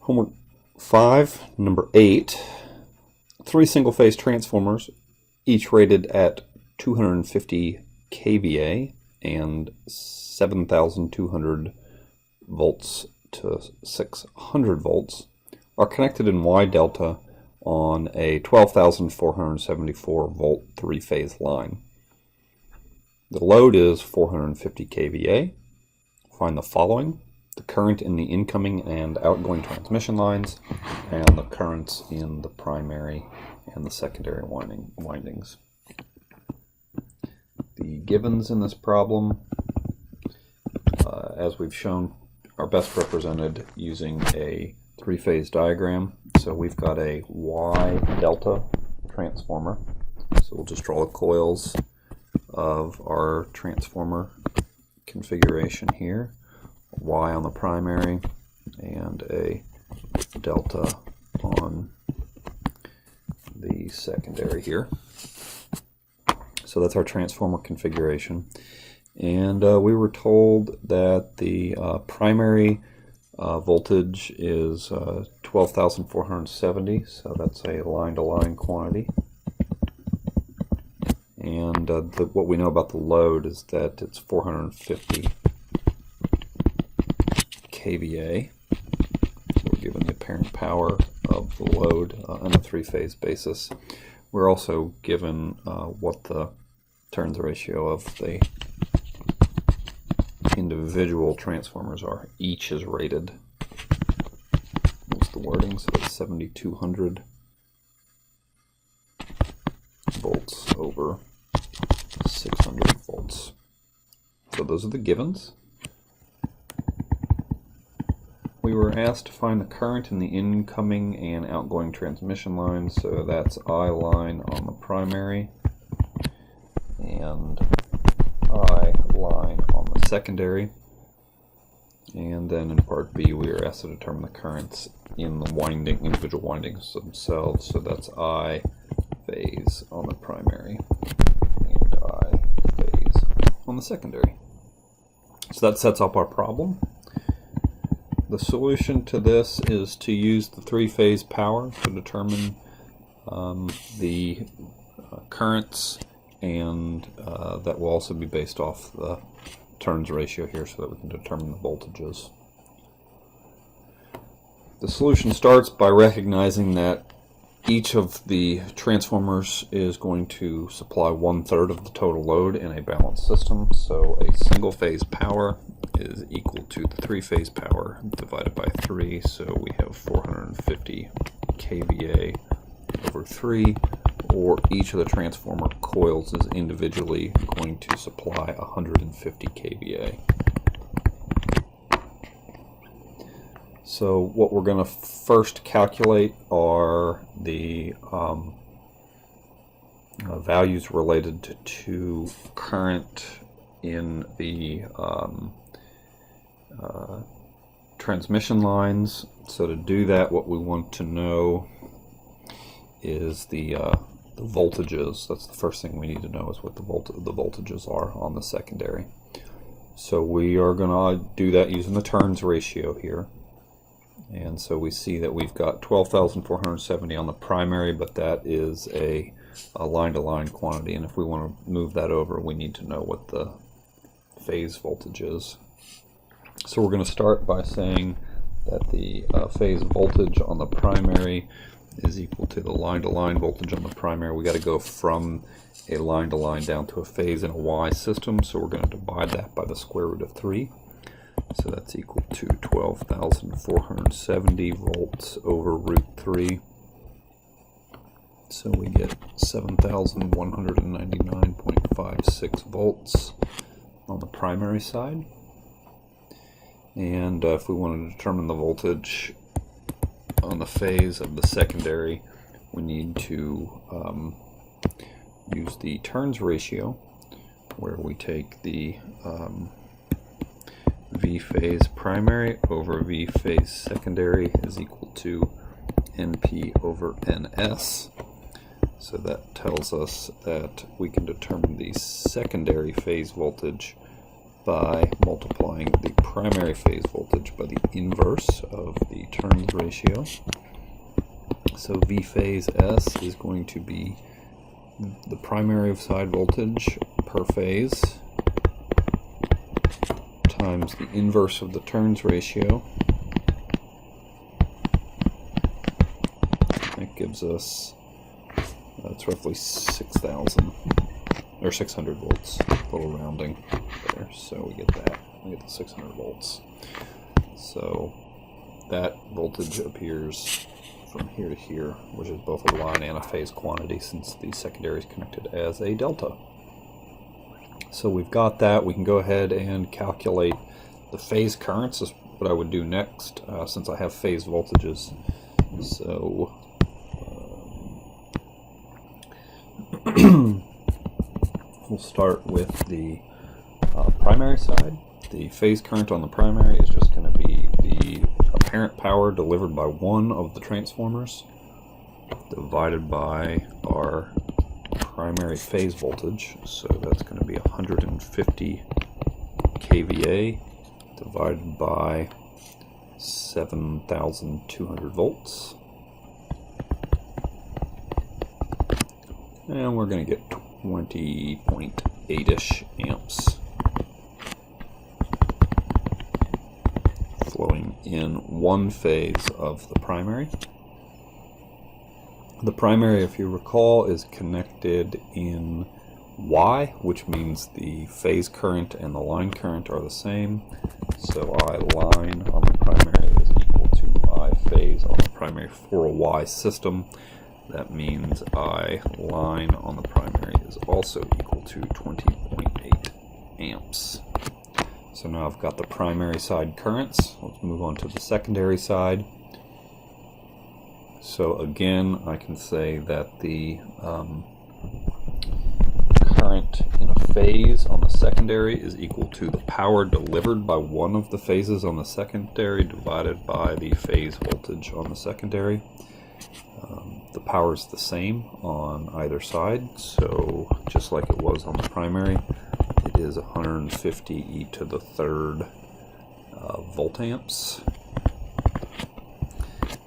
Homework 5, number 8. 3 single-phase transformers, each rated at 250 kVA and 7,200 volts to 600 volts, are connected in Y delta on a 12,474 volt 3-phase line. The load is 450 kVA. Find the following: the current in the incoming and outgoing transmission lines, and the currents in the primary and the secondary windings. The givens in this problem, as we've shown, are best represented using a 3-phase diagram. So we've got a Y delta transformer. So we'll just draw the coils of our transformer configuration here. Y on the primary and a delta on the secondary here. So that's our transformer configuration. And we were told that the primary voltage is 12,470, so that's a line-to-line quantity. And what we know about the load is that it's 450 kVA. So we're given the apparent power of the load on a 3-phase basis. We're also given what the turns ratio of the individual transformers are. Each is rated. What's the wording? So it's 7,200 volts over 600 volts. So those are the givens. We were asked to find the current in the incoming and outgoing transmission lines, so that's I line on the primary and I line on the secondary. And then in part B we were asked to determine the currents in the individual windings themselves, so that's I phase on the primary and I phase on the secondary. So that sets up our problem. The solution to this is to use the 3-phase power to determine the currents, and that will also be based off the turns ratio here so that we can determine the voltages. The solution starts by recognizing that each of the transformers is going to supply 1/3 of the total load in a balanced system, so a single-phase power is equal to the 3-phase power divided by 3, so we have 450 kVA over 3, or each of the transformer coils is individually going to supply 150 kVA. So what we're going to first calculate are the values related to current in the transmission lines. So to do that, what we want to know is the voltages. That's the first thing we need to know, is what the voltages are on the secondary. So we are going to do that using the turns ratio here. And so we see that we've got 12,470 on the primary, but that is a line-to-line quantity, and if we want to move that over, we need to know what the phase voltage is. So we're going to start by saying that the phase voltage on the primary is equal to the line-to-line voltage on the primary. We got to go from a line-to-line down to a phase in a Y system, so we're going to divide that by the square root of 3. So that's equal to 12,470 volts over root 3. So we get 7,199.56 volts on the primary side. And if we want to determine the voltage on the phase of the secondary, we need to use the turns ratio, where we take the V phase primary over V phase secondary is equal to NP over NS. So that tells us that we can determine the secondary phase voltage by multiplying the primary phase voltage by the inverse of the turns ratio. So V phase S is going to be the primary side voltage per phase times the inverse of the turns ratio. That gives us, that's roughly 6,000 or 600 volts, a little rounding there. So we get that, we get the 600 volts. So that voltage appears from here to here, which is both a line and a phase quantity since the secondary is connected as a delta. So we've got that. We can go ahead and calculate the phase currents, is what I would do next, since I have phase voltages. So we'll start with the primary side. The phase current on the primary is just going to be the apparent power delivered by one of the transformers divided by our primary phase voltage. So that's going to be 150 kVA divided by 7,200 volts. And we're going to get 20.8-ish amps flowing in one phase of the primary. The primary, if you recall, is connected in Y, which means the phase current and the line current are the same. So I line on the primary is equal to I phase on the primary for a Y system. That means I line on the primary is also equal to 20.8 amps. So now I've got the primary side currents. Let's move on to the secondary side. So again, I can say that the current in a phase on the secondary is equal to the power delivered by one of the phases on the secondary divided by the phase voltage on the secondary. The power is the same on either side, so just like it was on the primary, it is 150 e to the third voltamps.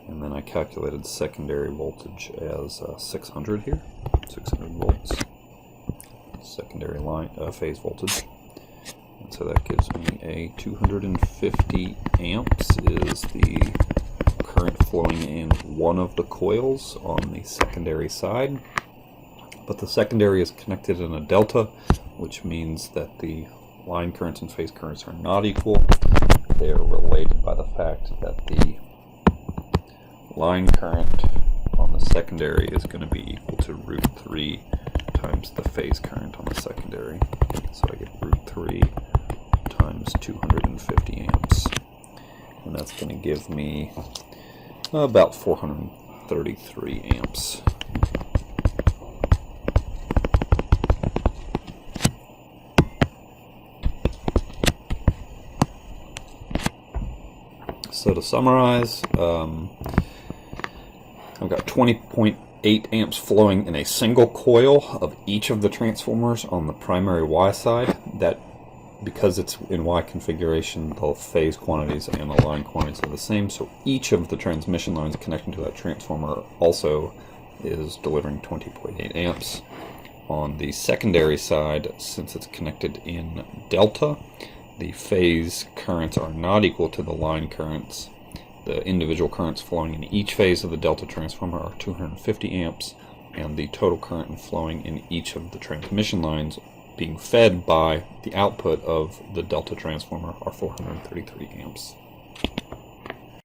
And then I calculated secondary voltage as 600 here, 600 volts, secondary line phase voltage. And so that gives me a 250 amps is the current flowing in one of the coils on the secondary side. But the secondary is connected in a delta, which means that the line currents and phase currents are not equal. They are related by the fact that the line current on the secondary is going to be equal to root 3 times the phase current on the secondary. So I get root 3 times 250 amps. And that's going to give me about 433 amps. So to summarize, I've got 20.8 amps flowing in a single coil of each of the transformers on the primary Y side. That, because it's in Y configuration, the phase quantities and the line quantities are the same, so each of the transmission lines connecting to that transformer also is delivering 20.8 amps. On the secondary side, since it's connected in delta, the phase currents are not equal to the line currents. The individual currents flowing in each phase of the delta transformer are 250 amps, and the total current flowing in each of the transmission lines being fed by the output of the delta transformer are 433 amps.